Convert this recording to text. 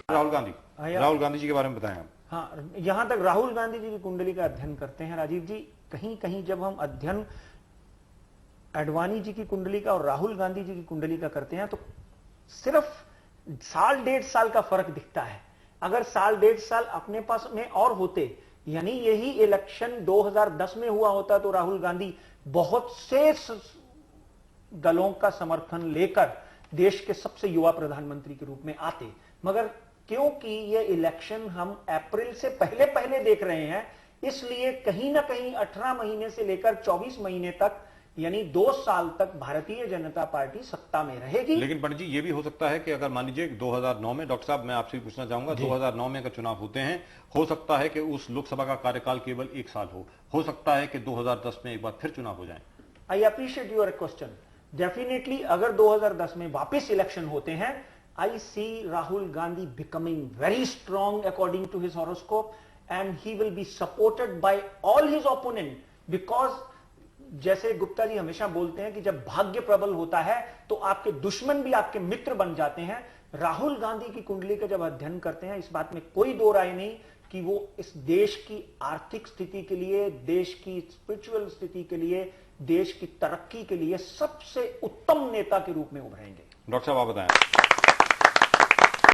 राहुल गांधी, राहुल गांधी जी के बारे में बताएं आप। हाँ, यहां तक राहुल गांधी जी की कुंडली का अध्ययन करते हैं राजीव जी, कहीं कहीं जब हम अध्ययन आडवाणी जी की कुंडली का और राहुल गांधी जी की कुंडली का करते हैं तो सिर्फ साल 1.5 साल का फर्क दिखता है। अगर साल 1.5 साल अपने पास में और होते, यानी यही इलेक्शन 2010 में हुआ होता, तो राहुल गांधी बहुत से दलों का समर्थन लेकर देश के सबसे युवा प्रधानमंत्री के रूप में आते। मगर क्योंकि ये इलेक्शन हम अप्रैल से पहले पहले देख रहे हैं, इसलिए कहीं ना कहीं 18 महीने से लेकर 24 महीने तक, यानी 2 साल तक भारतीय जनता पार्टी सत्ता में रहेगी। लेकिन पंडित जी, ये भी हो सकता है कि अगर मान लीजिए 2009 में, डॉक्टर साहब मैं आपसे पूछना चाहूंगा, 2009 में अगर चुनाव होते हैं, हो सकता है कि उस लोकसभा का कार्यकाल केवल 1 साल हो सकता है कि 2010 में एक बार फिर चुनाव हो जाए। I appreciate your question. Definitely अगर 2010 में वापस इलेक्शन होते हैं, I see Rahul Gandhi becoming very strong according to his horoscope, and he will be supported by all his opponent, because जैसे गुप्ता जी हमेशा बोलते हैं कि जब भाग्य प्रबल होता है तो आपके दुश्मन भी आपके मित्र बन जाते हैं। राहुल गांधी की कुंडली का जब अध्ययन करते हैं, इस बात में कोई दो राय नहीं कि वो इस देश की आर्थिक स्थिति के लिए, देश की स्पिरिचुअल स्थिति के लिए, देश की तरक्की के लिए सबसे उत्तम नेता के रूप में उभरेंगे। डॉक्टर साहब आप बताएं।